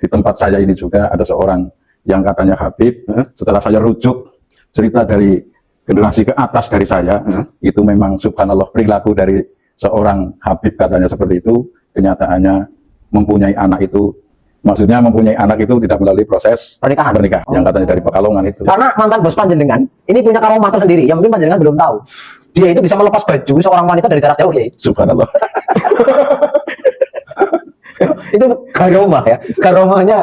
di tempat saya ini juga ada seorang yang katanya Habib. Setelah saya rujuk cerita dari generasi ke atas dari saya, itu memang subhanallah perilaku dari seorang Habib katanya seperti itu. Kenyataannya mempunyai anak itu, maksudnya mempunyai anak itu tidak melalui proses pernikahan, yang katanya dari Pekalongan itu. Karena mantan bos panjenengan ini punya karomah tersendiri yang mungkin panjenengan belum tahu. Dia itu bisa melepas baju seorang wanita dari jarak jauh ya. Subhanallah. Itu karomah ya. Karomahnya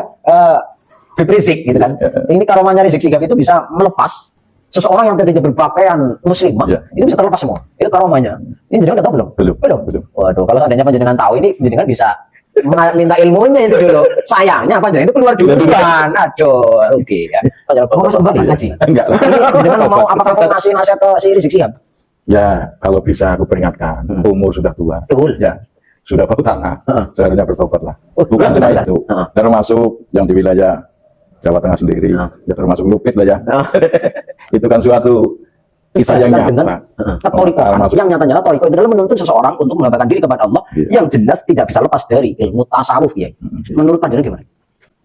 Habib Rizik gitu kan. Ini karomahnya Rizik Sihab itu bisa melepas seseorang yang tadinya berpakaian muslimah, itu bisa terlepas semua. Itu karomahnya. Ini jenengan udah tahu belum? Belum. Waduh, kalau seandainya panjenengan tahu ini, jenengan bisa minta ilmunya itu dulu. Sayangnya panjenengan itu keluar duluan. Aduh, oke ya. Panjenengan mau masuk balik ngaji? Enggak lah. Jenengan mau apakah mau ngasih nasihat ke si Rizik Sihab? Ya, kalau bisa aku peringatkan, umur sudah tua. Betul. Ya, sudah bau tanah, seharusnya bertobatlah. Bukan cuma itu, termasuk yang di wilayah Jawa Tengah sendiri, ya termasuk Lupit lah ya. Itu kan suatu kisah yang nyata. Yang nyatanya Toriko itu adalah menuntun seseorang untuk mengabaikan diri kepada Allah, yang jelas tidak bisa lepas dari ilmu tasawuf ya. Menurut panjenengan gimana?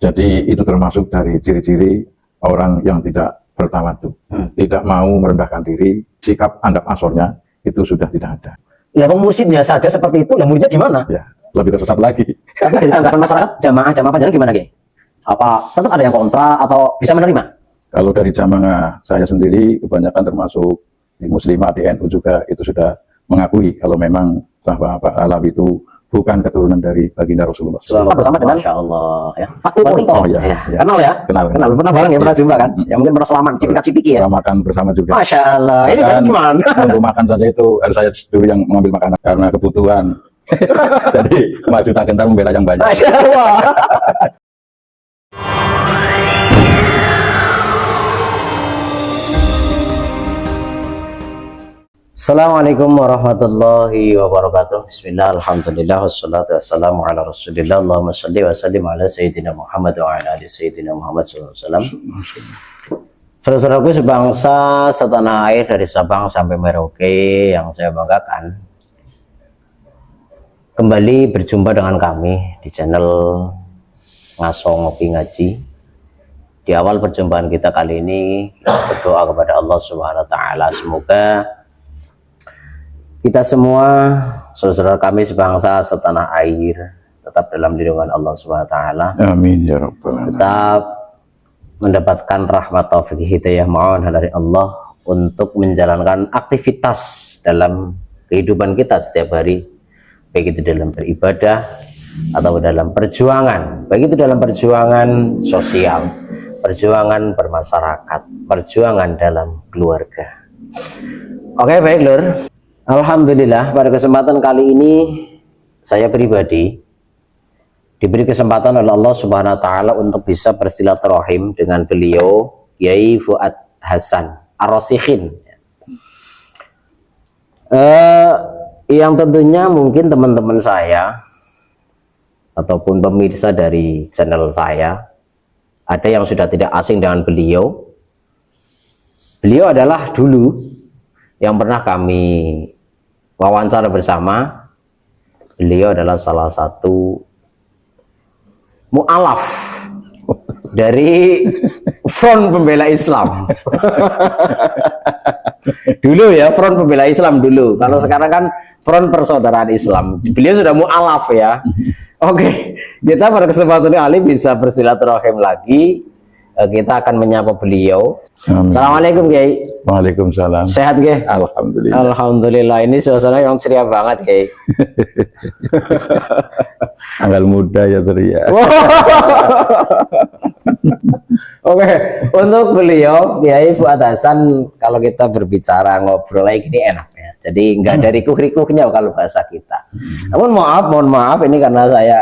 Jadi itu termasuk dari ciri-ciri orang yang tidak bertawadhu, tidak mau merendahkan diri, sikap andap asornya itu sudah tidak ada. Ya, mursyidnya saja seperti itu, lah muridnya gimana? Ya, lebih tersesat lagi. Tapi dari tanggapan masyarakat, jamaah panjenengan gimana, Ki? Apa tetap ada yang kontra atau bisa menerima? Kalau dari jamaah saya sendiri, kebanyakan termasuk di Muslimah, di NU juga itu sudah mengakui kalau memang bahwa Pak Alawi itu bukan keturunan dari baginda Rasulullah. Bersama dengan Masya Allah ya. Pak Tupuri. Oh ya, Kenal ya? Kenal. Pernah bareng ya, pernah jumpa kan? Ya mungkin pernah selaman, cipika-cipiki ya? Pernah makan bersama juga. Masya Allah, ini kan gimana? Untuk makan saja itu harus saya dulu yang mengambil makanan karena kebutuhan. Jadi maju tak gentar membela yang banyak. Masya Allah. Assalamualaikum warahmatullahi wabarakatuh. Bismillah, alhamdulillah, wassalatu wassalamu ala rasulillah. Allahumma salli wa sallim ala Sayyidina Muhammad wa ala ali Sayyidina Muhammad sallallahu alaihi wasallam. Saudara-saudaraku sebangsa setanah air dari Sabang sampai Merauke yang saya banggakan, kembali berjumpa dengan kami di channel Ngaso Ngopi Ngaji. Di awal perjumpaan kita kali ini, kita berdoa kepada Allah Subhanahu wa taala, semoga kita semua, saudara kami sebangsa setanah air, tetap dalam lindungan Allah Subhanahu wa taala. Amin ya rabbal alamin. Tetap mendapatkan rahmat taufik hidayah ma'unah dari Allah untuk menjalankan aktivitas dalam kehidupan kita setiap hari, baik itu dalam beribadah atau dalam perjuangan, baik itu dalam perjuangan sosial, perjuangan bermasyarakat, perjuangan dalam keluarga. Oke, baik Lur. Alhamdulillah, pada kesempatan kali ini saya pribadi diberi kesempatan oleh Allah Subhanahu wa taala untuk bisa bersilaturahim dengan beliau Kiai Fuad Hasan Ar-Rasikhin. Yang tentunya mungkin teman-teman saya ataupun pemirsa dari channel saya ada yang sudah tidak asing dengan beliau. Beliau adalah dulu yang pernah kami wawancara bersama. Beliau adalah salah satu mu'alaf dari Front Pembela Islam. Dulu ya, Front Pembela Islam dulu. Kalau sekarang kan Front Persaudaraan Islam. Beliau sudah mu'alaf ya. Oke, kita pada kesempatan kali bisa bersilaturahim lagi. Kita akan menyapa beliau. Amin. Assalamualaikum Kiai. Waalaikumsalam. Sehat Kiai? Alhamdulillah. Alhamdulillah, ini suasana yang ceria banget Kiai. Tanggal muda ya ceria. Oke, untuk beliau Kiai Fuad Hasan, kalau kita berbicara ngobrol lagi ini enak ya. Jadi nggak ada rikuh-rikuhnya kalau bahasa kita. Namun mohon maaf ini karena saya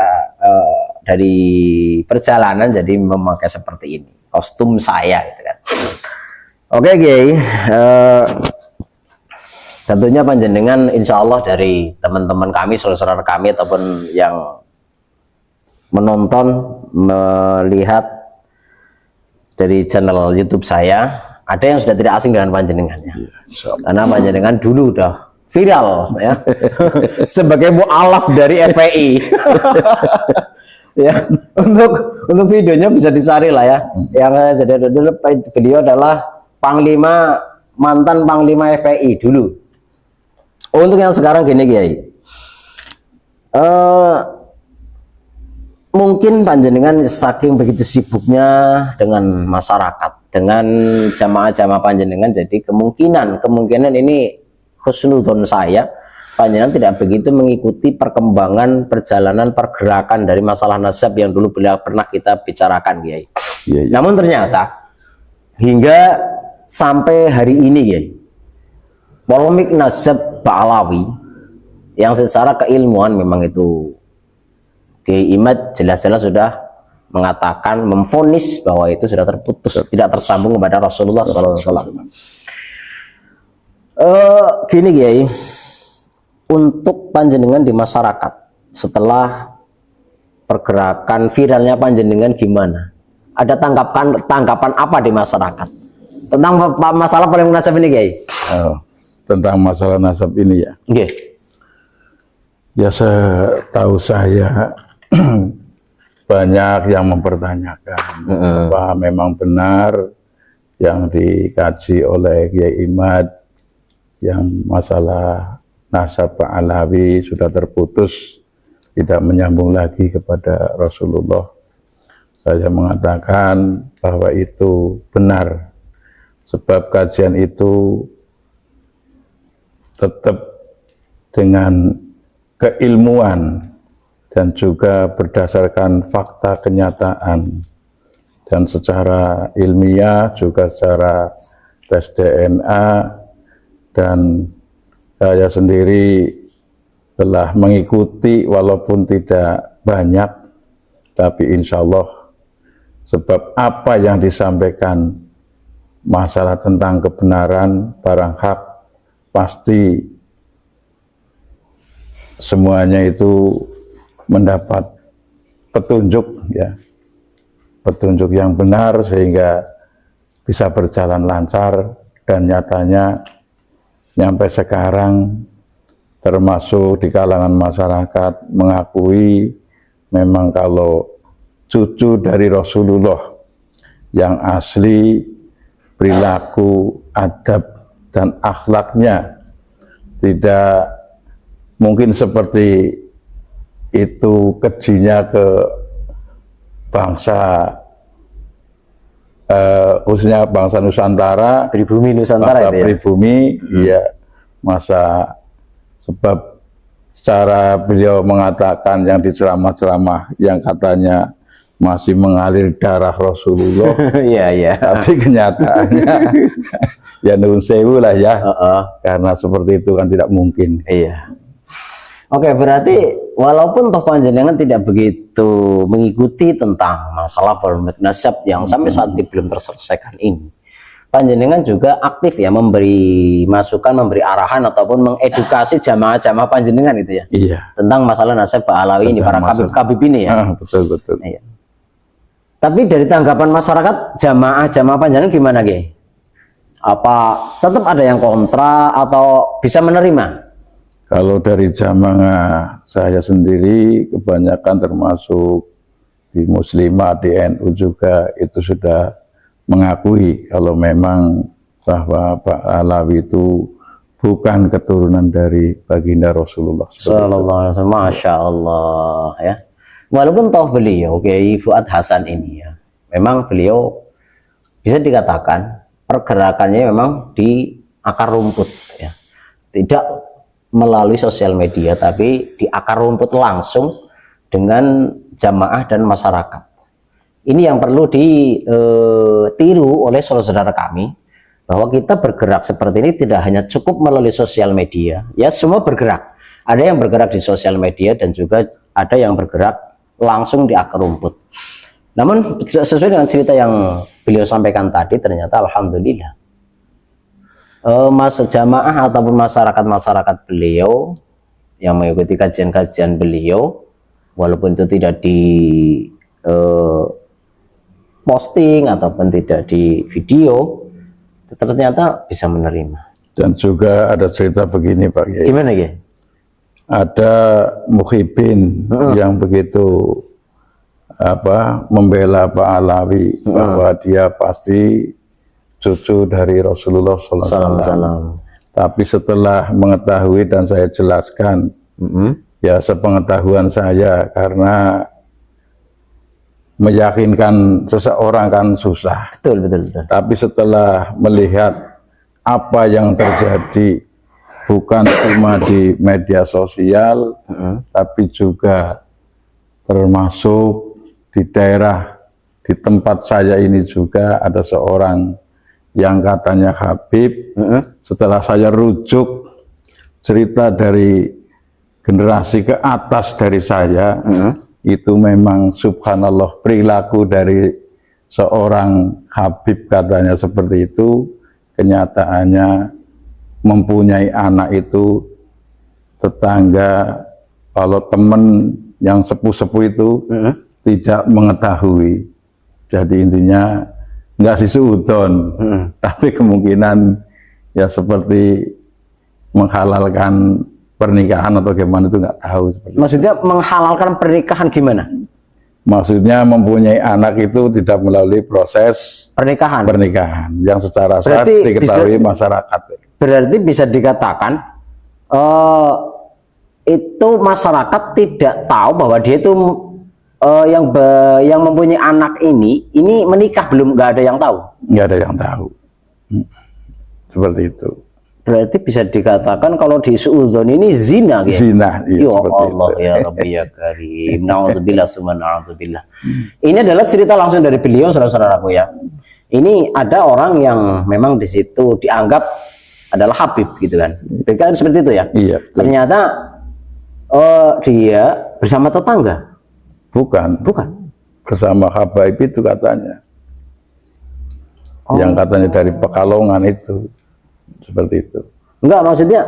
dari perjalanan jadi memakai seperti ini, kostum saya gitu kan. Oke Kiai, tentunya panjenengan insya Allah dari teman-teman kami, saudara-saudara kami ataupun yang menonton, melihat dari channel YouTube saya, ada yang sudah tidak asing dengan panjenengannya. Karena panjenengan dulu udah viral ya sebagai mu'alaf dari FPI. Ya, untuk videonya bisa dicari lah ya. Yang jadi dulu beliau adalah mantan Panglima FPI dulu. Untuk yang sekarang gini Kiai, mungkin panjenengan saking begitu sibuknya dengan masyarakat, dengan jamaah-jamaah panjenengan, jadi kemungkinan ini husnudzon saya, panjenengan tidak begitu mengikuti perkembangan perjalanan pergerakan dari masalah nasab yang dulu pernah kita bicarakan Kiai. Iya, iya. Namun ternyata hingga sampai hari ini Kiai, polemik nasab Ba'alawi yang secara keilmuan memang itu Kiai Imad jelas-jelas sudah mengatakan, memvonis bahwa itu sudah terputus, tidak tersambung kepada Rasulullah SAW. Gini Kiai, untuk panjenengan di masyarakat setelah pergerakan viralnya panjenengan gimana? Ada tanggapan apa di masyarakat tentang masalah polemik nasab ini Kiai? Tentang masalah nasab ini ya. Okay. Ya setahu saya banyak yang mempertanyakan apa memang benar yang dikaji oleh Kiai Imad yang masalah nasab Ba'alawi sudah terputus, tidak menyambung lagi kepada Rasulullah. Saya mengatakan bahwa itu benar, sebab kajian itu tetap dengan keilmuan dan juga berdasarkan fakta kenyataan, dan secara ilmiah juga secara tes DNA, dan saya sendiri telah mengikuti walaupun tidak banyak, tapi insya Allah sebab apa yang disampaikan masalah tentang kebenaran barang hak pasti semuanya itu mendapat petunjuk ya, petunjuk yang benar sehingga bisa berjalan lancar, dan nyatanya sampai sekarang termasuk di kalangan masyarakat mengakui memang kalau cucu dari Rasulullah yang asli perilaku, adab dan akhlaknya tidak mungkin seperti itu kejinya ke bangsa khususnya bangsa Nusantara, Pribumi Nusantara bangsa itu ya? pribumi, ya masa sebab secara beliau mengatakan yang di ceramah-ceramah yang katanya masih mengalir darah Rasulullah, Iya. tapi kenyataannya ya nun sewu lah ya, karena seperti itu kan tidak mungkin. Iya. Oke, berarti walaupun toh panjenengan tidak begitu mengikuti tentang masalah polemik nasab yang sampai saat ini belum terselesaikan ini, panjenengan juga aktif ya memberi masukan, memberi arahan ataupun mengedukasi jamaah-jamaah panjenengan itu ya. Iya. Tentang masalah nasab Ba'alawi ini, para kabib ini ya. Betul. Iya. Tapi dari tanggapan masyarakat jamaah panjenengan gimana Ki? Apa tetap ada yang kontra atau bisa menerima? Kalau dari jamaah saya sendiri kebanyakan termasuk di Muslimah, di NU juga itu sudah mengakui kalau memang bahwa Ba'alawi itu bukan keturunan dari baginda Rasulullah Sallallahu alaihi wasallam. Masya Allah ya. Walaupun toh beliau Kiai Fuad Hasan ini ya, memang beliau bisa dikatakan pergerakannya memang di akar rumput ya, tidak melalui sosial media, tapi di akar rumput langsung dengan jamaah dan masyarakat. Ini yang perlu ditiru oleh saudara-saudara kami, bahwa kita bergerak seperti ini tidak hanya cukup melalui sosial media, ya semua bergerak. Ada yang bergerak di sosial media dan juga ada yang bergerak langsung di akar rumput. Namun sesuai dengan cerita yang beliau sampaikan tadi, ternyata alhamdulillah jamaah ataupun masyarakat beliau yang mengikuti kajian-kajian beliau, walaupun itu tidak di posting ataupun tidak di video, ternyata bisa menerima. Dan juga ada cerita begini Pak Kiai. Gimana Kiai? Ada muhibin yang begitu membela Pak Alawi bahwa dia pasti cucu dari Rasulullah SAW. Tapi setelah mengetahui dan saya jelaskan, ya sepengetahuan saya, karena meyakinkan seseorang kan susah. Betul, betul, betul. Tapi setelah melihat apa yang terjadi, bukan cuma di media sosial, tapi juga termasuk di daerah, di tempat saya ini juga ada seorang yang katanya Habib. Setelah saya rujuk cerita dari generasi ke atas dari saya, itu memang subhanallah perilaku dari seorang Habib katanya seperti itu. Kenyataannya mempunyai anak itu tetangga, kalau teman yang sepuh-sepuh itu tidak mengetahui. Jadi intinya nggak sisuudon, tapi kemungkinan ya seperti menghalalkan pernikahan atau gimana itu nggak tahu. Maksudnya menghalalkan pernikahan gimana? Maksudnya mempunyai anak itu tidak melalui proses Pernikahan. yang secara sah Berarti diketahui masyarakat. Berarti bisa dikatakan itu masyarakat tidak tahu bahwa dia itu yang mempunyai anak ini menikah, belum, nggak ada yang tahu. Nggak ada yang tahu. Seperti itu. Berarti bisa dikatakan kalau di suudzon ini zina, gitu. Zina, iya, Ya seperti Allah, itu. ya Rabbi ya Karim. Na'udzubillah summa na'udzubillah. Ini adalah cerita langsung dari beliau, saudara-saudaraku ya. Ini ada orang yang memang di situ dianggap adalah Habib gitu kan. Kan seperti itu ya. Iya, betul. Ternyata dia bersama tetangga. Bukan. Bersama Habaib itu katanya. Yang katanya dari Pekalongan itu. Seperti itu. Enggak, maksudnya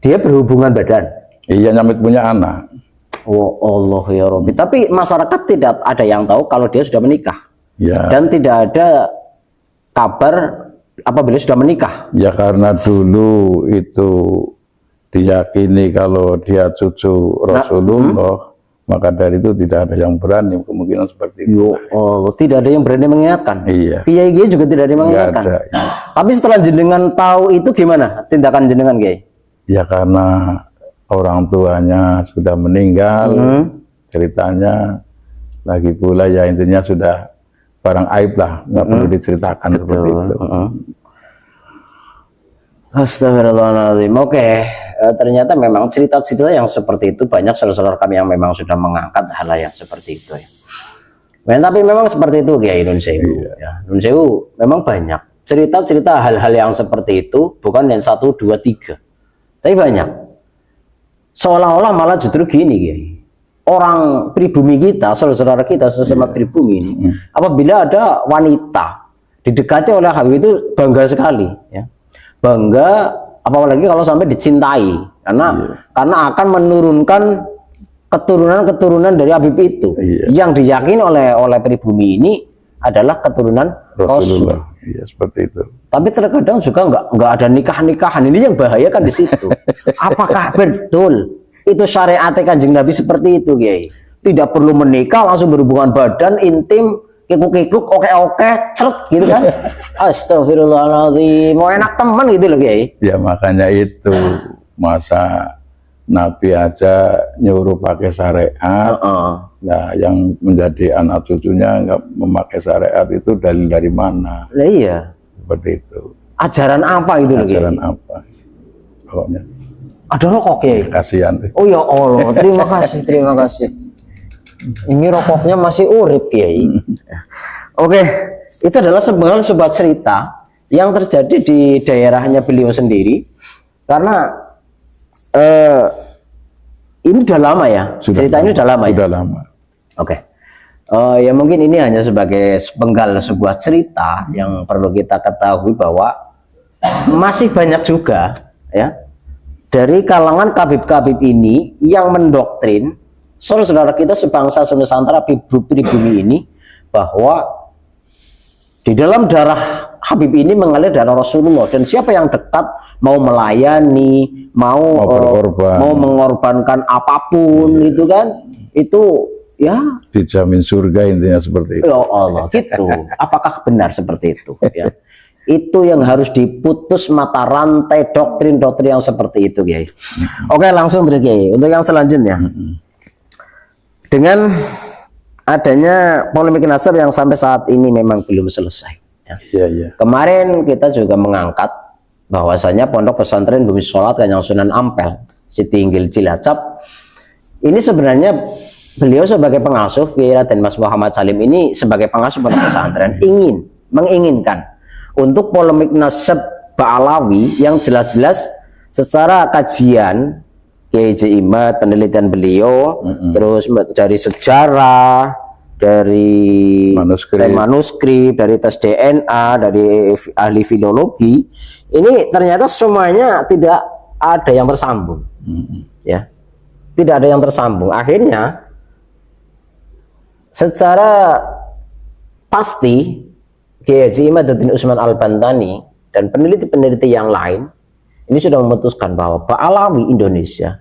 dia berhubungan badan. Iya, nyamit punya anak. Oh Allah ya Rabbi. Tapi masyarakat tidak ada yang tahu kalau dia sudah menikah. Ya. Dan tidak ada kabar apabila sudah menikah. Ya karena dulu itu diyakini kalau dia cucu Rasulullah, maka dari itu tidak ada yang berani, kemungkinan seperti itu. Oh, tidak ada yang berani mengingatkan. Iya. Kiai juga tidak ada yang mengingatkan. Nggak ada, iya. Tapi setelah jenengan tahu itu gimana tindakan jenengan, Kiai? Ya karena orang tuanya sudah meninggal, ceritanya lagi pula ya intinya sudah barang aib lah, nggak perlu diceritakan seperti itu. Astagfirullahaladzim. Oke, ternyata memang cerita-cerita yang seperti itu banyak saudara-saudara kami yang memang sudah mengangkat hal yang seperti itu ya. Tapi memang seperti itu Kiai Nun Sewu. Iya. Ya, Nun Sewu memang banyak cerita-cerita hal-hal yang seperti itu, bukan yang 1, 2, 3, tapi banyak. Seolah-olah malah justru gini Kiai. Orang pribumi kita, saudara-saudara kita sesama pribumi ini, apabila ada wanita didekati oleh Habib itu bangga sekali ya. Bangga, apalagi kalau sampai dicintai, karena akan menurunkan keturunan dari Habib itu, yang diyakini oleh pribumi ini adalah keturunan Rasulullah. Rasul. Iya, seperti itu. Tapi terkadang juga nggak ada nikah-nikahan. Ini yang bahaya kan di situ. Apakah betul itu syariat Kanjeng Nabi seperti itu, Kiai? Tidak perlu menikah, langsung berhubungan badan intim, kikuk-kikuk, oke-oke, ceret gitu kan? Astagfirullahaladzim, mau enak teman gitu loh, Kiai. Ya makanya itu, masa Nabi aja nyuruh pakai syariat. Nah, yang menjadi anak cucunya nggak memakai syariat itu dari mana? Nah, iya. Seperti itu. Ajaran apa itu loh, Kiai? Ajaran apa? Pokoknya. Ada rokok, Kiai. Kasihan. Oh ya Allah, terima kasih, terima kasih. Ini rokoknya masih urip, Kiai. Oke, itu adalah sebuah cerita yang terjadi di daerahnya beliau sendiri. Karena ini udah lama ya, cerita ini udah lama ya. Udah lama. Oke. Ya mungkin ini hanya sebagai sepenggal sebuah cerita yang perlu kita ketahui bahwa masih banyak juga ya dari kalangan kabib-kabib ini yang mendoktrin saudara kita sebangsa Nusantara pribumi ini bahwa di dalam darah Habib ini mengalir darah Rasulullah, dan siapa yang dekat mau melayani, mau berkorban, mau mengorbankan apapun gitu kan, itu ya dijamin surga, intinya seperti itu. ya Allah gitu. Apakah benar seperti itu? Ya. Itu yang harus diputus mata rantai doktrin-doktrin yang seperti itu, Kiai. Oke, langsung Kiai. Untuk yang selanjutnya, dengan adanya polemik nasab yang sampai saat ini memang belum selesai. Ya. Iya, iya. Kemarin kita juga mengangkat bahwasanya Pondok Pesantren Bumi Sholat Kanjeng Sunan Ampel Siti Inggil Cilacap ini sebenarnya beliau sebagai pengasuh, Kiai Raden Mas Muhammad Salim ini sebagai pengasuh pondok pesantren menginginkan untuk polemik nasab Ba'alawi yang jelas-jelas secara kajian Kiai Haji Imad, penelitian beliau, terus dari sejarah, dari manuskrip, dari tes DNA, dari ahli filologi, ini ternyata semuanya tidak ada yang tersambung, ya, tidak ada yang tersambung. Akhirnya, secara pasti Kiai Haji Imaduddin Usman Al-Bantani dan peneliti-peneliti yang lain ini sudah memutuskan bahwa Ba'alawi Indonesia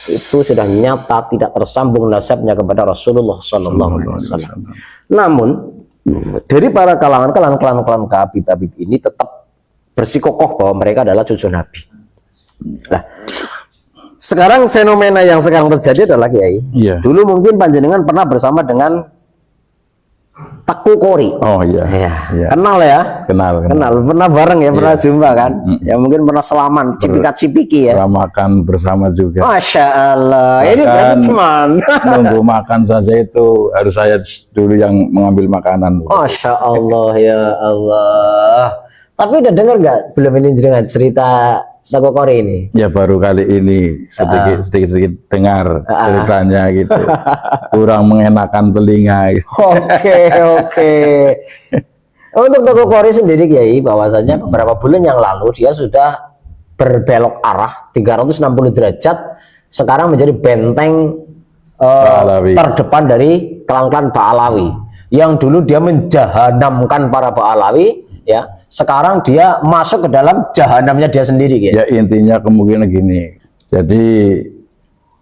itu sudah nyata tidak tersambung nasabnya kepada Rasulullah SAW. Namun dari para kalangan Habib ini tetap bersikokoh bahwa mereka adalah cucu Nabi. Nah, sekarang fenomena yang sekarang terjadi adalah Kiai. Iya. Dulu mungkin panjenengan pernah bersama dengan Teku Kori. Oh iya. Ya. Kenal ya? Kenal. Pernah bareng ya, pernah jumpa kan? Ya mungkin pernah selaman, cipikat-cipiki ya. Pernah makan bersama juga. Masya Allah. Ini berarti teman. Nunggu makan saja itu harus saya dulu yang mengambil makanan. Masya Allah, ya Allah. Tapi udah dengar nggak belum ini dengan cerita Teku Kori ini? Ya baru kali ini sedikit dengar ceritanya gitu. Kurang mengenakan telinga gitu. Oke. Untuk Teku Kori sendiri Kiai, bahwasanya beberapa bulan yang lalu dia sudah berbelok arah 360 derajat, sekarang menjadi benteng terdepan dari klan-klan Ba'alawi. Yang dulu dia menjahanamkan para Ba'alawi, ya. Sekarang dia masuk ke dalam jahanamnya dia sendiri, Kiai. Ya intinya kemungkinan gini. Jadi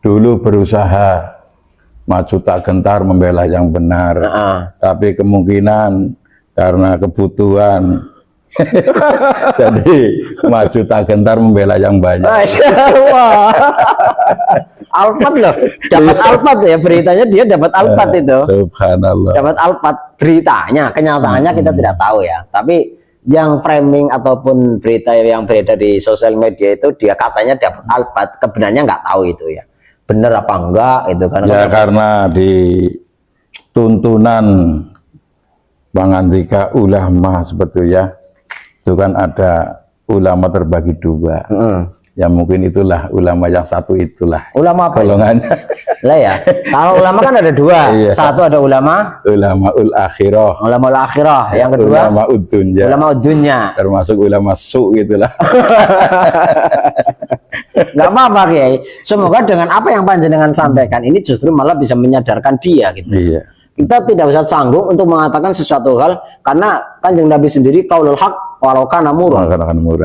dulu berusaha maju tak gentar membela yang benar, tapi kemungkinan karena kebutuhan jadi maju tak gentar membela yang banyak. Wah. Alphard loh, dapat Alphard ya, beritanya dia dapat Alphard itu. Subhanallah. Dapat Alphard beritanya, kenyataannya kita tidak tahu ya. Tapi yang framing ataupun berita yang beredar di sosial media itu dia katanya dapat Alphard, kebenarnya nggak tahu itu ya. Bener apa enggak itu kan? Ya karena di tuntunan Bang Andika ulama sebetulnya itu kan ada ulama terbagi dua. Ya mungkin itulah ulama yang satu itulah. Ulama apa? Golongannya. Lah ya. Kalau ulama kan ada dua. Iya. Satu ada ulama Ulamaul akhirah. Ulamaul akhirah. Yang kedua Ulamaud dunya. Ulamaud dunya. Termasuk ulama su gitulah. Nggak apa-apa Kiai. Semoga dengan apa yang panjenengan sampaikan ini justru malah bisa menyadarkan dia gitu. Iya. Kita tidak bisa canggung untuk mengatakan sesuatu hal karena Kanjeng Nabi sendiri qaulul haq walau kana murran.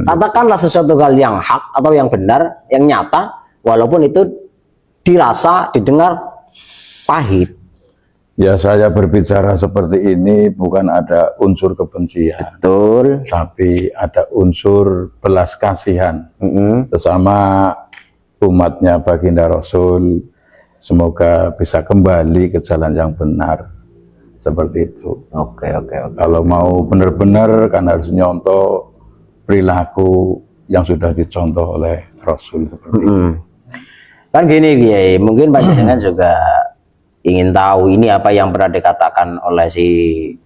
Katakanlah sesuatu hal yang hak atau yang benar, yang nyata walaupun itu dirasa, didengar pahit. Ya saya berbicara seperti ini bukan ada unsur kebencian. Betul. Tapi ada unsur belas kasihan sesama umatnya baginda Rasul. Semoga bisa kembali ke jalan yang benar seperti itu. Oke. Kalau mau benar-benar kan harus nyontoh perilaku yang sudah dicontoh oleh Rasul seperti itu. Kan gini Kiai, mungkin panjenengan juga ingin tahu ini apa yang pernah dikatakan oleh si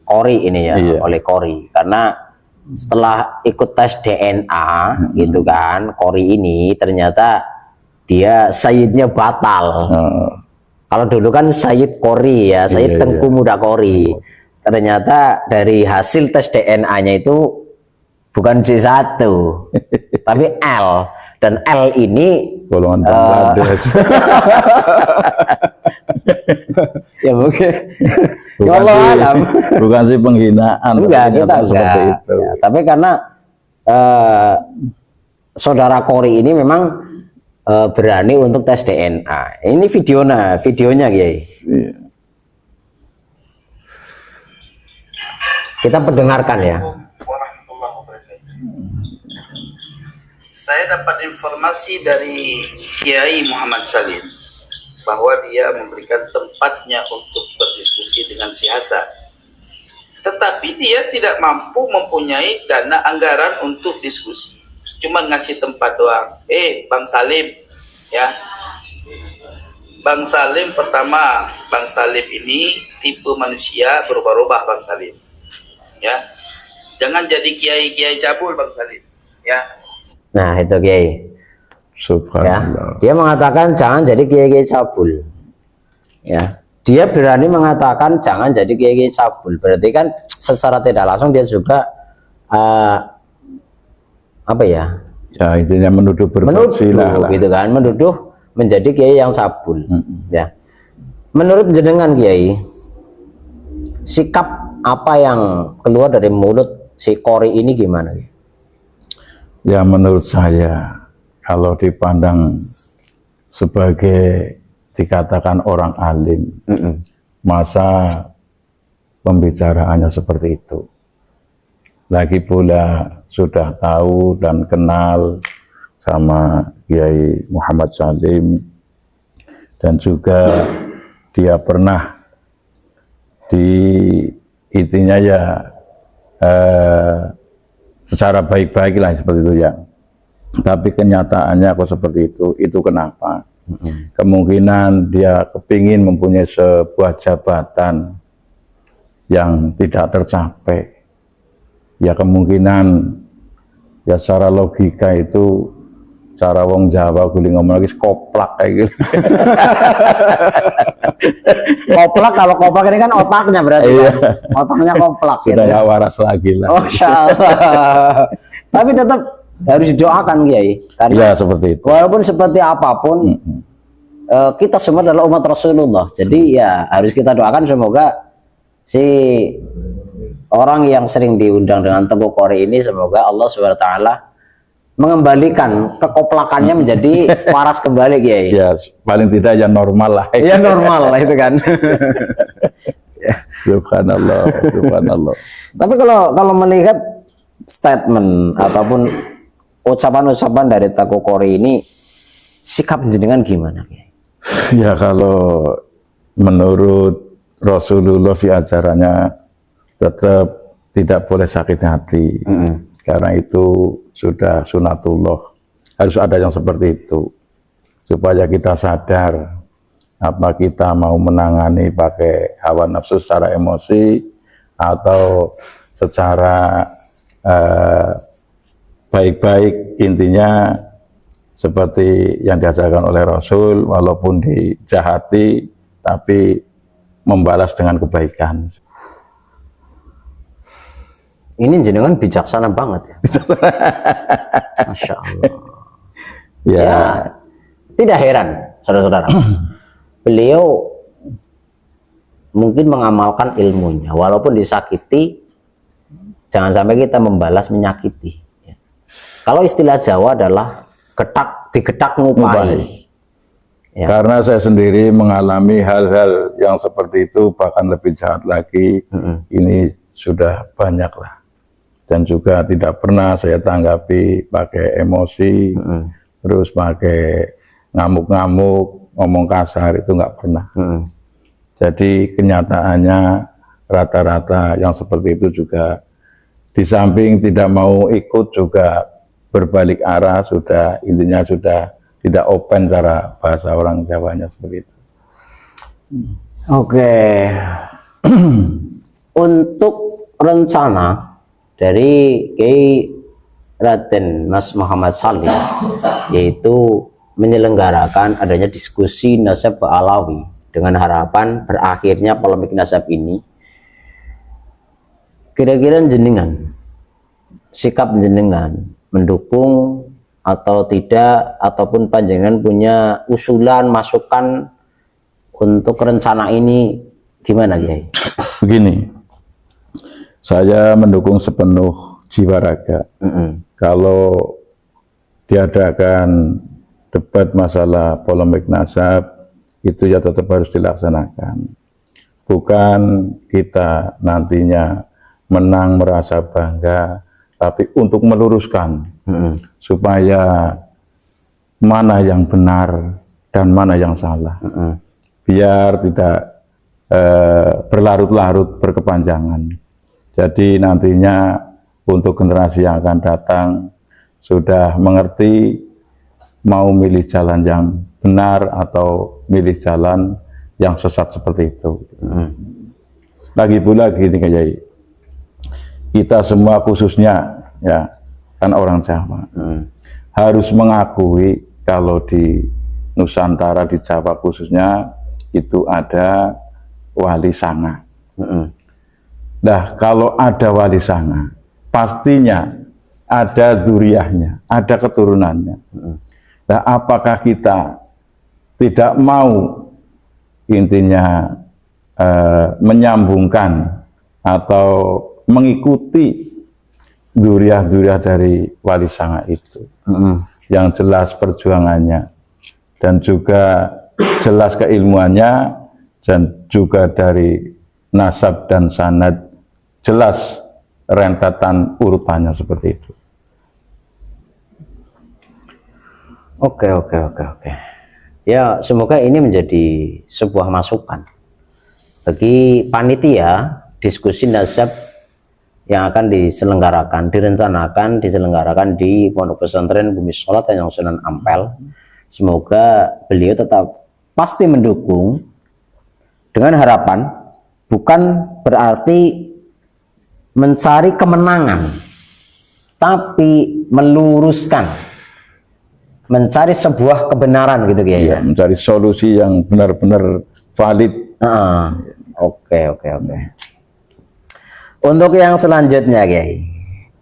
Kori ini ya, Iya. oleh Kori. Karena setelah ikut tes DNA gitu kan, Kori ini ternyata dia Sayyidnya batal. Kalau dulu kan Sayyid Kori ya, Sayyid Tengku Muda Kori. Ternyata dari hasil tes DNA-nya itu bukan C1, tapi L. Dan L ini golongan Bangladesh. Ya mungkin. Bukan sih penghinaan. Enggak, kita seperti enggak. itu. Ya, tapi karena saudara Kori ini memang berani untuk tes DNA. Ini videonya Kiai. Iya. Kita pendengarkan ya. Warahmatullahi wabarakatuh. Saya dapat informasi dari Kiai Muhammad Salim bahwa dia memberikan tempatnya untuk berdiskusi dengan si Hasan. Tetapi dia tidak mampu mempunyai dana anggaran untuk diskusi. Cuma ngasih tempat doang. Bang Salim, ya. Bang Salim pertama, Bang Salim ini tipe manusia berubah-ubah Bang Salim. Ya. Jangan jadi kiai-kiai cabul Bang Salim, ya. Nah, itu Kiai. Ya, Subhanallah. dia mengatakan jangan jadi kiai-kiai cabul. Ya, dia berani mengatakan jangan jadi kiai-kiai cabul. Berarti kan secara tidak langsung dia juga apa ya? Ya intinya menuduh berbuat lah. Gitu kan, menuduh menjadi kiai yang cabul. Ya, menurut jenengan Kiai, sikap apa yang keluar dari mulut si Qori ini gimana? Ya menurut saya kalau dipandang sebagai dikatakan orang alim, masa pembicaraannya seperti itu. Lagi pula sudah tahu dan kenal sama Kiai Muhammad Salim, dan juga dia pernah intinya ya secara baik-baik lah seperti itu ya. Tapi kenyataannya kok seperti itu kenapa? Kemungkinan dia kepingin mempunyai sebuah jabatan yang tidak tercapai. Ya kemungkinan ya secara logika itu, cara wong Jawa gue ngomong lagi koplak kayak gitu. Koplak, kalau koplak ini kan otaknya berarti. Iya. Kan? Otaknya koplak. Sudah gitu. nggak waras lagi lah. Oh, Allah. Tapi tetap harus didoakan Kiai. Karena Ya seperti itu. walaupun seperti apapun, kita semua adalah umat Rasulullah. Jadi ya harus kita doakan semoga si orang yang sering diundang dengan Teguh Qori ini, semoga Allah SWT mengembalikan kekoplakannya menjadi waras kembali Kiai. Ya paling tidak ya normal lah. Ya normal lah itu kan. Subhanallah, subhanallah. Tapi kalau melihat statement ataupun ucapan-ucapan dari Teguh Qori ini, sikap jenengan gimana Kiai? Ya kalau menurut Rasulullah sih ajarannya tetap tidak boleh sakit hati. Karena itu sudah sunatullah. Harus ada yang seperti itu. Supaya kita sadar apa kita mau menangani pakai hawa nafsu secara emosi atau secara baik-baik. Intinya seperti yang diajarkan oleh Rasul, walaupun dijahati tapi membalas dengan kebaikan. Ini jenengan bijaksana banget ya. Masya Allah. Ya, Tidak heran, saudara-saudara. Beliau mungkin mengamalkan ilmunya, walaupun disakiti, jangan sampai kita membalas menyakiti. Ya. Kalau istilah Jawa adalah digetak ngupai. Ya. karena saya sendiri mengalami hal-hal yang seperti itu, bahkan lebih jahat lagi. Ini sudah banyak lah. Dan juga tidak pernah saya tanggapi pakai emosi, terus pakai ngamuk-ngamuk, ngomong kasar, itu nggak pernah. Jadi kenyataannya rata-rata yang seperti itu juga di samping tidak mau ikut juga berbalik arah, sudah intinya sudah tidak open cara bahasa orang Jawanya seperti itu. Oke. Untuk rencana dari Kiai Raden Mas Muhammad Salim, yaitu menyelenggarakan adanya diskusi nasab Alawi dengan harapan berakhirnya polemik nasab ini, kira-kira jenengan, sikap jenengan mendukung atau tidak, ataupun panjenengan punya usulan, masukan untuk rencana ini gimana Kiai? Begini, saya mendukung sepenuh jiwa raga. Kalau diadakan debat masalah polemik nasab, itu ya tetap harus dilaksanakan. Bukan kita nantinya menang merasa bangga, tapi untuk meluruskan supaya mana yang benar dan mana yang salah, biar tidak berlarut-larut berkepanjangan. Jadi nantinya untuk generasi yang akan datang sudah mengerti mau milih jalan yang benar atau milih jalan yang sesat seperti itu. Lagi pula gini Kiai, kita semua khususnya ya kan orang Jawa harus mengakui kalau di Nusantara, di Jawa khususnya itu ada wali sanga. Nah, kalau ada wali sanga, pastinya ada dzuriyahnya, ada keturunannya. Nah, apakah kita tidak mau intinya menyambungkan atau mengikuti dzuriyah-dzuriyah dari wali sanga itu, yang jelas perjuangannya dan juga jelas keilmuannya dan juga dari nasab dan sanad jelas rentetan urutannya seperti itu. Oke. Ya, semoga ini menjadi sebuah masukan bagi panitia diskusi nasab yang akan diselenggarakan di Pondok Pesantren Bumi Sholat yang Sunan Ampel. Semoga beliau tetap pasti mendukung dengan harapan bukan berarti mencari kemenangan, tapi meluruskan, mencari sebuah kebenaran gitu Kiai. Ya, mencari solusi yang benar-benar valid. Oke. Untuk yang selanjutnya Kiai,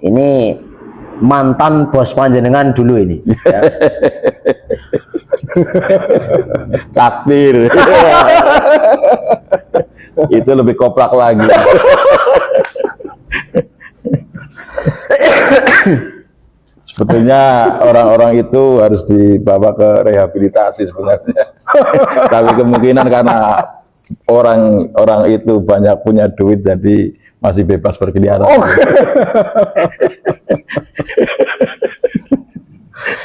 ini mantan bos panjenengan dulu ini. Ya. Takdir. Itu lebih koplak lagi. Sebetulnya orang-orang itu harus dibawa ke rehabilitasi sebenarnya. Tapi kemungkinan karena orang itu banyak punya duit jadi masih bebas berkeliaran.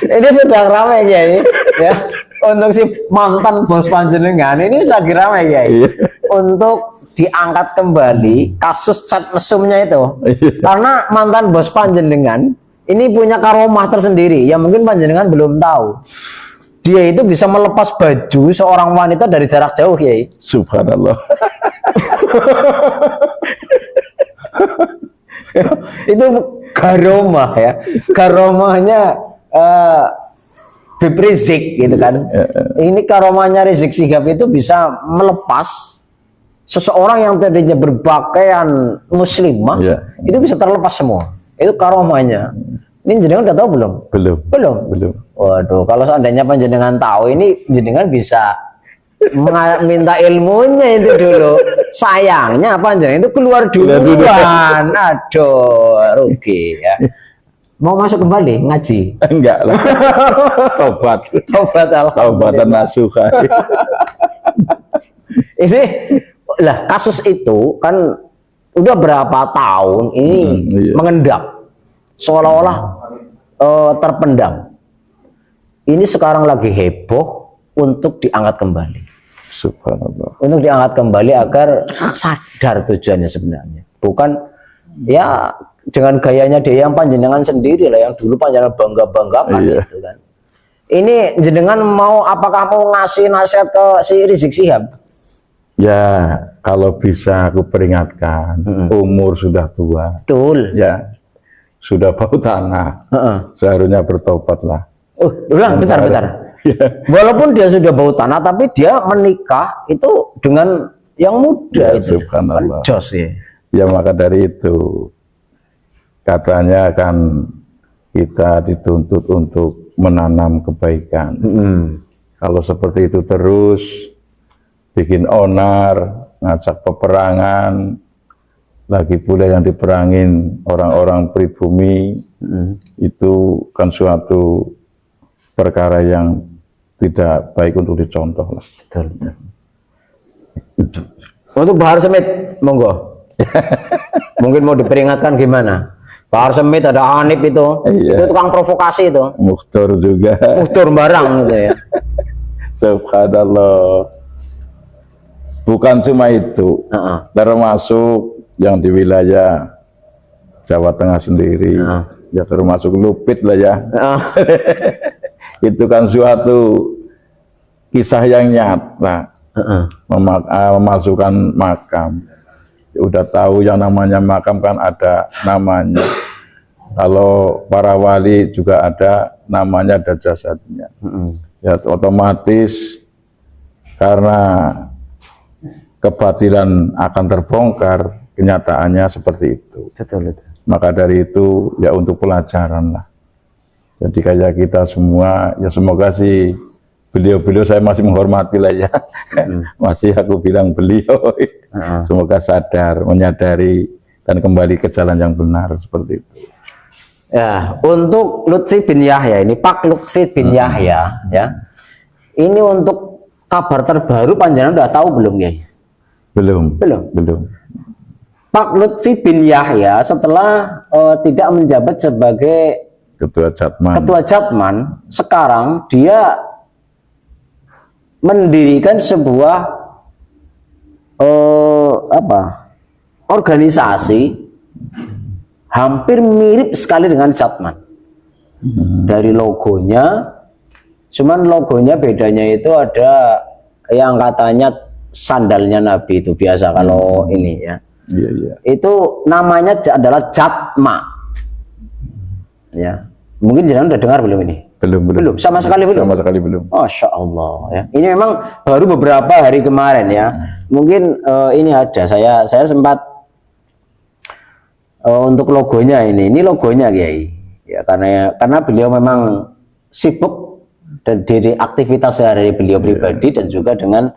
Ini sedang ramai Kiai, ya. Untuk si mantan bos panjenengan ini lagi ramai Kiai. Untuk diangkat kembali kasus cat mesumnya itu. Karena mantan bos panjenengan ini punya karomah tersendiri yang mungkin panjenengan belum tahu. Dia itu bisa melepas baju seorang wanita dari jarak jauh Kiai. Subhanallah. Itu karomah ya. Karomahnya Habib Rizik gitu kan. Ini karomahnya Rizik Sihab itu bisa melepas seseorang yang tadinya berpakaian muslimah, itu bisa terlepas semua. Itu karomahnya. Ini jenengan udah tahu belum? Belum. Waduh, kalau seandainya panjenengan tahu ini jenengan bisa minta ilmunya itu dulu. Sayangnya panjenengan itu keluar duluan. Aduh, rugi ya. Mau masuk kembali ngaji? Enggak lah. Tobat Alhamdulillah. nasuha. Ini lah kasus itu kan udah berapa tahun ini mengendap seolah-olah terpendam. Ini sekarang lagi heboh untuk diangkat kembali. Subhanallah. Untuk diangkat kembali agar sadar tujuannya sebenarnya. Bukan ya dengan gayanya dia yang panjenengan sendiri lah, yang dulu panjenengan bangga-banggakan gitu kan. Ini jenengan mau, apakah mau ngasih nasihat ke si Rizik Sihab? Ya, kalau bisa aku peringatkan, umur sudah tua. Betul. Ya, sudah bau tanah. Seharusnya bertobatlah. Bentar. Walaupun dia sudah bau tanah, tapi dia menikah itu dengan yang muda. Itu subhanallah. Jos ya. Ya, maka dari itu katanya kan kita dituntut untuk menanam kebaikan. Kalau seperti itu terus bikin onar, ngajak peperangan, lagi pula yang diperangin orang-orang pribumi, itu kan suatu perkara yang tidak baik untuk dicontoh lah. Betul. Untuk Bahar Semit, monggo. Mungkin mau diperingatkan gimana? Pak Arsemit ada Anip itu, Iya. itu tukang provokasi itu, Mukhtar juga. muhtur barang gitu ya. Subhanallah. Bukan cuma itu, Heeh. termasuk yang di wilayah Jawa Tengah sendiri, ya termasuk Lupit lah ya. Heeh. Itu kan suatu kisah yang nyata. Heeh. Memasukkan makam. Udah tahu yang namanya makam kan ada namanya. Kalau para wali juga ada namanya, ada jasadnya. Ya otomatis karena kebatilan akan terbongkar, kenyataannya seperti itu. Betul itu. Maka dari itu ya untuk pelajaran lah. Jadi kayak kita semua ya semoga sih beliau-beliau saya masih menghormati lah ya. Masih aku bilang beliau. Semoga sadar, menyadari dan kembali ke jalan yang benar seperti itu. Ya, untuk Lutfi bin Yahya ini, Pak Lutfi bin Yahya ya. Ini untuk kabar terbaru panjenengan udah tahu belum ya? Belum. Pak Lutfi bin Yahya setelah tidak menjabat sebagai Ketua Jatman, sekarang dia mendirikan sebuah organisasi hampir mirip sekali dengan Jatman. Dari logonya, cuman logonya bedanya itu ada yang katanya sandalnya Nabi itu biasa kalau ini ya. Iya. Itu namanya adalah Jatma. Ya. Mungkin jangan udah dengar belum ini? Belum. Sama sekali belum. Masya Allah ya. Ini memang baru beberapa hari kemarin ya. Mungkin ini ada. Saya sempat untuk logonya ini logonya Kiai. Ya karena beliau memang sibuk dan dari aktivitas sehari beliau pribadi dan juga dengan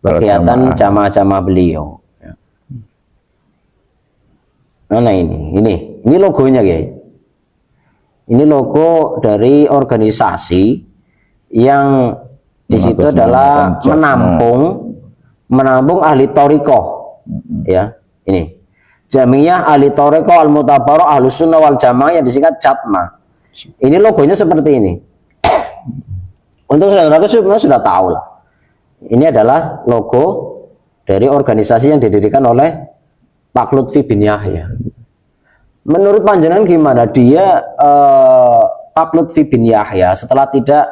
kegiatan jamaah-jamaah beliau. Ya. Nah ini logonya Kiai. Ini logo dari organisasi yang di situ adalah menampung ahli torikoh, ya ini Jamiyah ahli torikoh al-mutabaroh ahlus sunnah wal jamaah yang disingkat Jatma. Ini logonya seperti ini. Untuk saudara sebenarnya sudah tahu lah. Ini adalah logo dari organisasi yang didirikan oleh Pak Lutfi bin Yahya. Menurut panjenengan gimana dia Pak Lutfi bin Yahya setelah tidak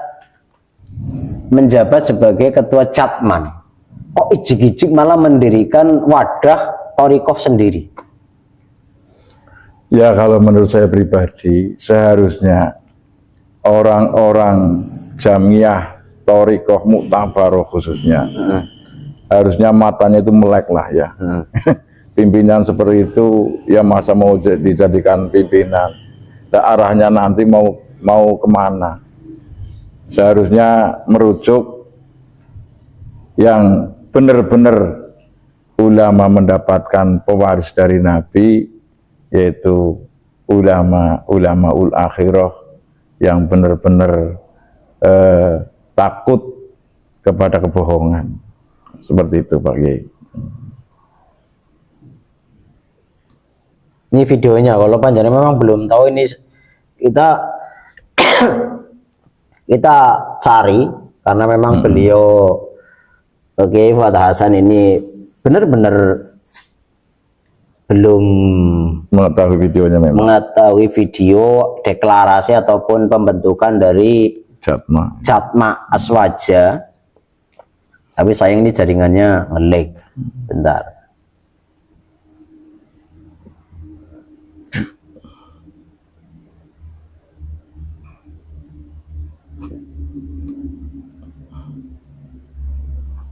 menjabat sebagai ketua Jatman, kok ijik-ijik malah mendirikan wadah torikoh sendiri? Ya kalau menurut saya pribadi seharusnya orang-orang Jamiyah torikoh muktabaroh khususnya harusnya matanya itu melek lah ya. Pimpinan seperti itu ya masa mau dijadikan pimpinan, dan arahnya nanti mau kemana? Seharusnya merujuk yang benar-benar ulama mendapatkan pewaris dari Nabi, yaitu ulama ul akhirah yang benar-benar takut kepada kebohongan. Seperti itu Pak Kiai. Ini videonya, kalau panjenengan memang belum tahu ini kita cari karena memang beliau Kiai Fuad Hasan ini benar-benar belum mengetahui videonya, memang mengetahui video deklarasi ataupun pembentukan dari Jatma Aswaja. Tapi sayang ini jaringannya nge-lag. Bentar.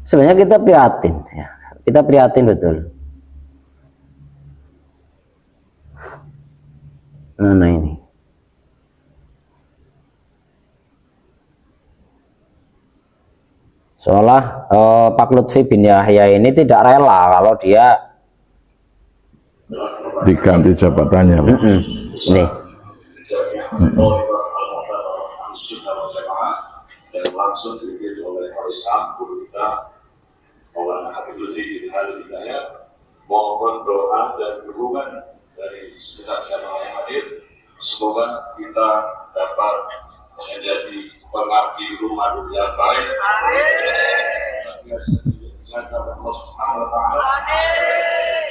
Sebenarnya kita prihatin ya. Kita prihatin betul. Nah ini. Seolah Pak Lutfi bin Yahya ini tidak rela kalau dia diganti jabatannya. Nih. Dan langsung dipimpin oleh Al-Islam Maulana Habib Lutfi bin Hidayat, mohon doa dan dukungan Semoga kita dapat menjadi pengabdi rumah yang baik. Agar Allah Subhanahu wa Ta'ala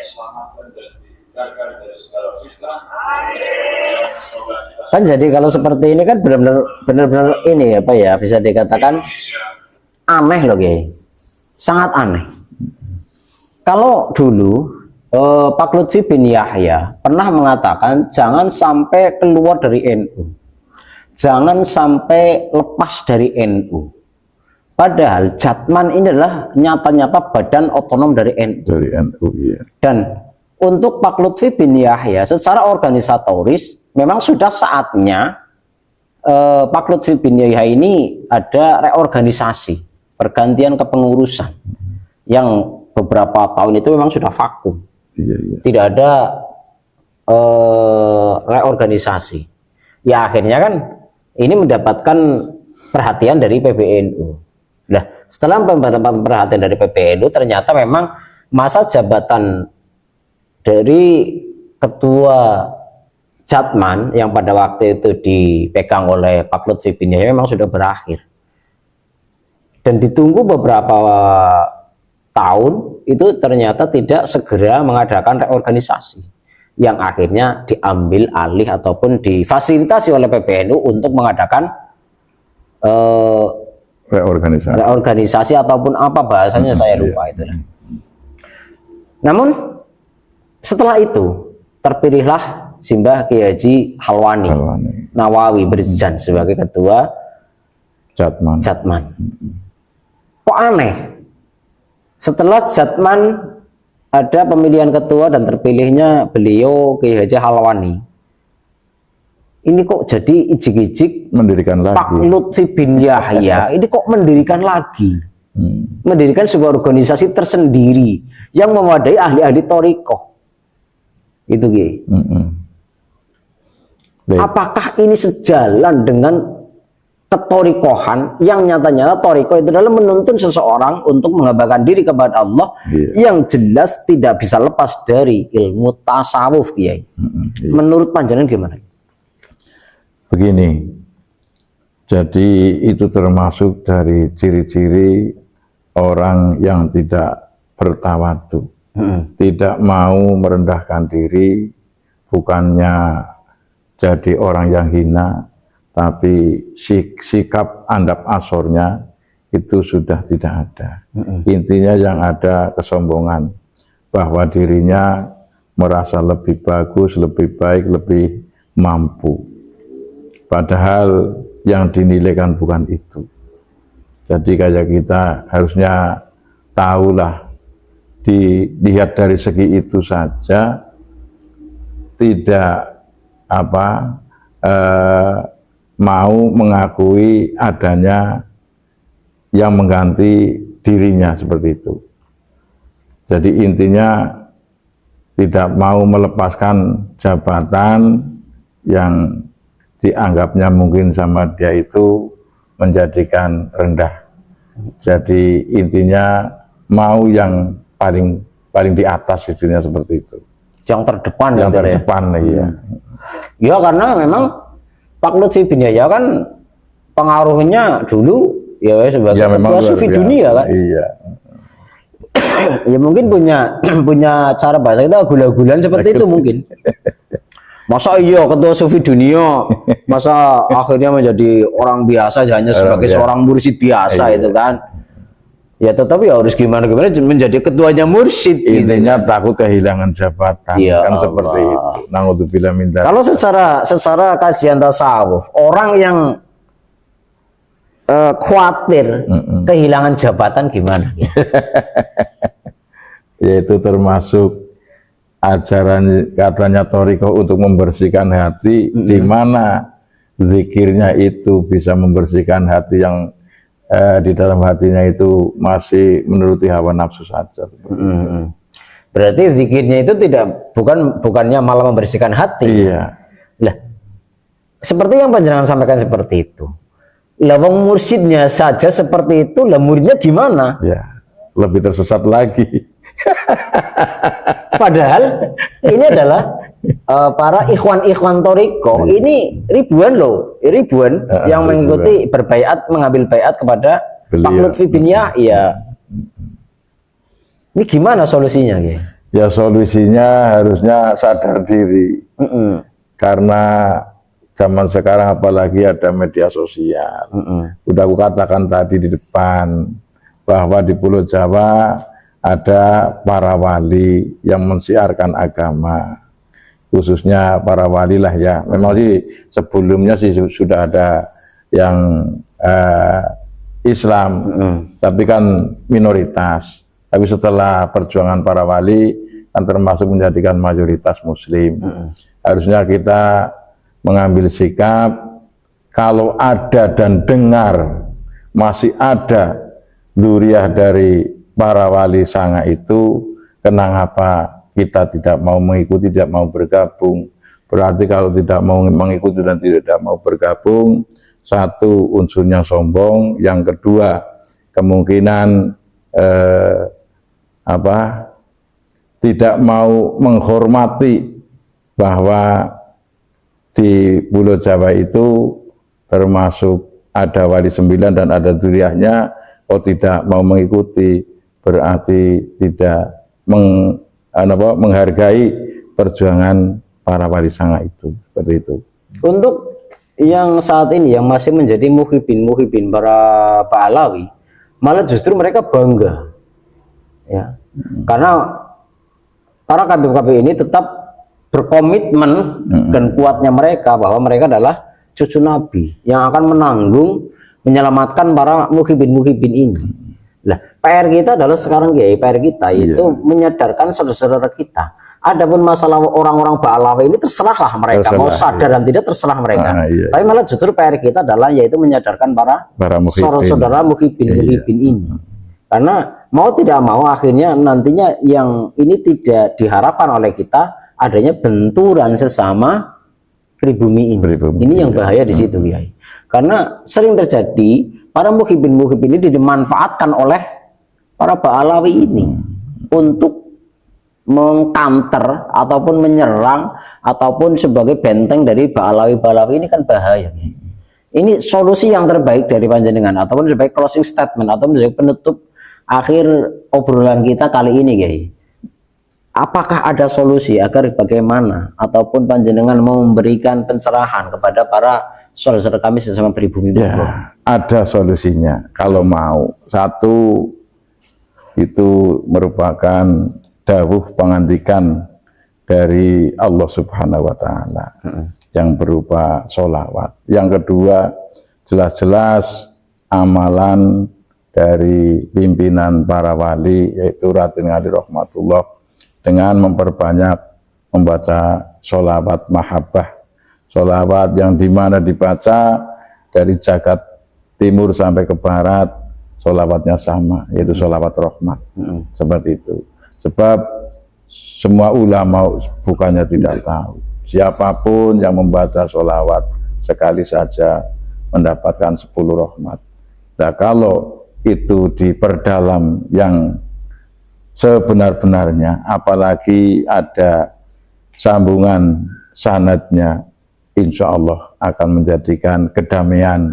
diselamatkan dan dihindarkan dari segala fitnah. Semoga kita Kan jadi kalau seperti ini kan benar-benar ini apa ya, bisa dikatakan aneh loh Kiai. Sangat aneh. Kalau dulu Pak Lutfi bin Yahya pernah mengatakan jangan sampai keluar dari NU. Jangan sampai lepas dari NU. Padahal Jatman ini adalah nyata-nyata badan otonom dari NU. Dari NU, ya. Dan untuk Pak Lutfi bin Yahya secara organisatoris memang sudah saatnya Pak Lutfi bin Yahya ini ada reorganisasi, pergantian kepengurusan yang beberapa tahun itu memang sudah vakum. Iya, iya. Tidak ada reorganisasi. Ya akhirnya kan ini mendapatkan perhatian dari PBNU. Nah, setelah mendapat perhatian dari PBNU, ternyata memang masa jabatan dari ketua Jatman yang pada waktu itu dipegang oleh Pak Lutfi bin Yahya memang sudah berakhir. Dan ditunggu beberapa tahun itu ternyata tidak segera mengadakan reorganisasi yang akhirnya diambil alih ataupun difasilitasi oleh PBNU untuk mengadakan reorganisasi ataupun apa bahasanya saya lupa itu. Namun setelah itu terpilihlah Simbah Kiai Haji Halwani Nawawi Berzan sebagai ketua Jatman. Kok aneh? Setelah Jatman ada pemilihan ketua dan terpilihnya beliau Kiai Haji Halwani. Ini kok jadi ijik-ijik Mendirikan lagi. Pak Lutfi bin Yahya ini kok mendirikan lagi. Mendirikan sebuah organisasi tersendiri yang memadai ahli-ahli thariqah. Itu Kiai. Apakah ini sejalan dengan ketorikohan yang nyata-nyata toriko itu adalah menuntun seseorang untuk mengabaikan diri kepada Allah yang jelas tidak bisa lepas dari ilmu tasawuf Kiai. Menurut panjenengan gimana? Begini, jadi itu termasuk dari ciri-ciri orang yang tidak bertawadu, tidak mau merendahkan diri, bukannya jadi orang yang hina, tapi sikap andap asornya itu sudah tidak ada. Intinya yang ada kesombongan, bahwa dirinya merasa lebih bagus, lebih baik, lebih mampu. Padahal yang dinilaikan bukan itu. Jadi kayak kita harusnya tahulah, dilihat dari segi itu saja, tidak mau mengakui adanya yang mengganti dirinya seperti itu. Jadi intinya tidak mau melepaskan jabatan yang dianggapnya mungkin sama dia itu menjadikan rendah. Jadi intinya mau yang paling di atas, istilahnya seperti itu. Yang terdepan, yang terdepan ya. Ya karena memang Pak Lutfi bin Yahya kan pengaruhnya dulu ya sebagai ketua sufi dunia kan. Iya. Ya mungkin punya cara bahasa kita gula-gulan seperti itu mungkin. Masa iya ketua sufi dunia, masa akhirnya menjadi orang biasa hanya sebagai seorang mursyid biasa itu kan. Ya tetapi harus gimana menjadi ketuanya mursyid. Intinya gitu. Takut kehilangan jabatan ya kan Allah. Seperti itu. Na'udzubillah min dzalik. Kalau secara kajian tasawuf, orang yang khawatir kehilangan jabatan gimana? Yaitu termasuk ajaran katanya thariqah untuk membersihkan hati, di mana zikirnya itu bisa membersihkan hati yang di dalam hatinya itu masih menuruti hawa nafsu saja. Berarti zikirnya itu bukannya malah membersihkan hati. Iya. Lah, seperti yang panjenengan sampaikan seperti itu. Lah wong mursyidnya saja seperti itu, lah muridnya gimana? Ya, lebih tersesat lagi. Padahal ini adalah para ikhwan-ikhwan Toriko ini ribuan loh, ribuan yang mengikuti berbaiat, mengambil baiat kepada Pak Lutfi bin Yahya. Ini gimana solusinya, Ki? Ya solusinya harusnya sadar diri. Karena zaman sekarang apalagi ada media sosial. Udah aku katakan tadi di depan bahwa di Pulau Jawa ada para wali yang mensiarkan agama. Khususnya para wali lah ya. Memang sih sebelumnya sih sudah ada yang Islam, tapi kan minoritas. Tapi setelah perjuangan para wali kan termasuk menjadikan mayoritas Muslim. Harusnya kita mengambil sikap kalau ada dan dengar masih ada dzurriyyah dari para wali sanga itu, kenapa kita tidak mau mengikuti, tidak mau bergabung? Berarti kalau tidak mau mengikuti dan tidak mau bergabung, satu unsurnya sombong, yang kedua kemungkinan tidak mau menghormati bahwa di Pulau Jawa itu termasuk ada wali 9 dan ada dzurriyyahnya. Kalau tidak mau mengikuti berarti tidak menghargai perjuangan para wali sanga itu, seperti itu. Untuk yang saat ini yang masih menjadi muhibin para Ba'alawi, malah justru mereka bangga, ya, karena para kabir-kabir ini tetap berkomitmen dan kuatnya mereka bahwa mereka adalah cucu Nabi yang akan menanggung menyelamatkan para muhibin ini. Nah, PR kita adalah sekarang ya, PR kita itu menyadarkan saudara-saudara kita. Adapun masalah orang-orang Ba'alawi ini terserahlah mereka, mau sadar dan tidak terserah mereka. Tapi malah justru PR kita adalah yaitu menyadarkan para saudara-saudara muhibin ini. Karena mau tidak mau akhirnya nantinya yang ini tidak diharapkan oleh kita adanya benturan sesama pribumi ini. Ini yang bahaya di situ, Kiai. Karena sering terjadi para muhibin ini dimanfaatkan oleh para Ba'alawi ini untuk mengcounter ataupun menyerang ataupun sebagai benteng dari Ba'alawi ini kan bahaya. Ini solusi yang terbaik dari panjenengan ataupun sebagai closing statement ataupun sebagai penutup akhir obrolan kita kali ini, Kiai. Apakah ada solusi agar bagaimana ataupun panjenengan mau memberikan pencerahan kepada para saudara kami sesama pribumi? Ya, ada solusinya kalau mau. Satu, itu merupakan dawuh pengantikan dari Allah Subhanahu wa Ta'ala yang berupa sholawat. Yang kedua, jelas-jelas amalan dari pimpinan para wali yaitu Raden Ngadi Rahmatullah dengan memperbanyak membaca sholawat mahabbah, sholawat yang dimana dibaca dari jagat timur sampai ke barat sholawatnya sama, yaitu sholawat rahmat. Seperti itu. Sebab semua ulama bukannya tidak tahu, siapapun yang membaca sholawat sekali saja mendapatkan 10 rahmat. Nah, kalau itu diperdalam yang sebenar-benarnya, apalagi ada sambungan sanadnya, insya Allah akan menjadikan kedamaian,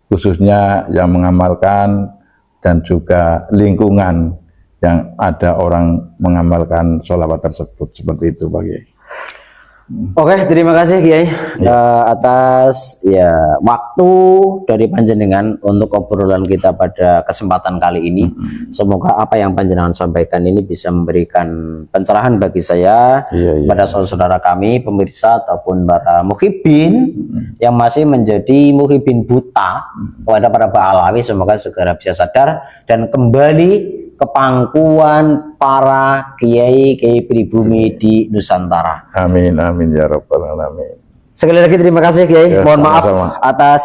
khususnya yang mengamalkan dan juga lingkungan yang ada orang mengamalkan sholawat tersebut. Seperti itu, Pak Kiai. Oke, terima kasih Kiai atas waktu dari panjenengan untuk obrolan kita pada kesempatan kali ini. Semoga apa yang panjenengan sampaikan ini bisa memberikan pencerahan bagi saya, pada saudara-saudara kami, pemirsa ataupun para muhibin yang masih menjadi muhibin buta kepada para Ba'alawi. Semoga segera bisa sadar dan kembali ke pangkuan para kiai pribumi di Nusantara. Amin, amin ya rabbal alamin. Sekali lagi terima kasih Kiai. Mohon maaf atas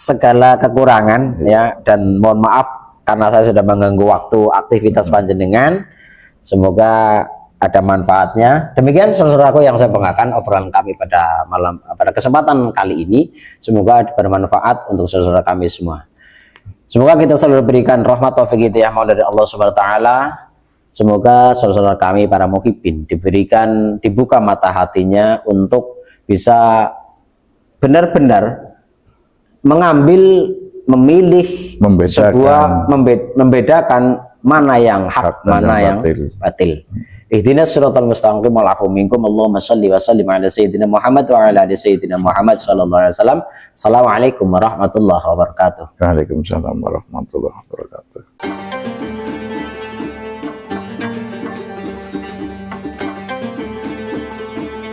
segala kekurangan dan mohon maaf karena saya sudah mengganggu waktu aktivitas panjenengan. Semoga ada manfaatnya. Demikian saudaraku yang saya banggakan obrolan kami pada kesempatan kali ini. Semoga bermanfaat untuk saudara kami semua. Semoga kita selalu berikan rahmat taufik hidayah dari Allah Subhanahu wa taala. Semoga saudara-saudara kami para muhibbin dibuka mata hatinya untuk bisa benar-benar memilih membedakan mana yang hak, mana yang batil. Ihdinas siratal mustaqim wal afu minkum. Allahumma shalli wa sallim ala sayyidina Muhammad wa ala ali sayyidina Muhammad sallallahu alaihi wasallam. Assalamualaikum warahmatullahi wabarakatuh. Waalaikumsalam warahmatullahi wabarakatuh.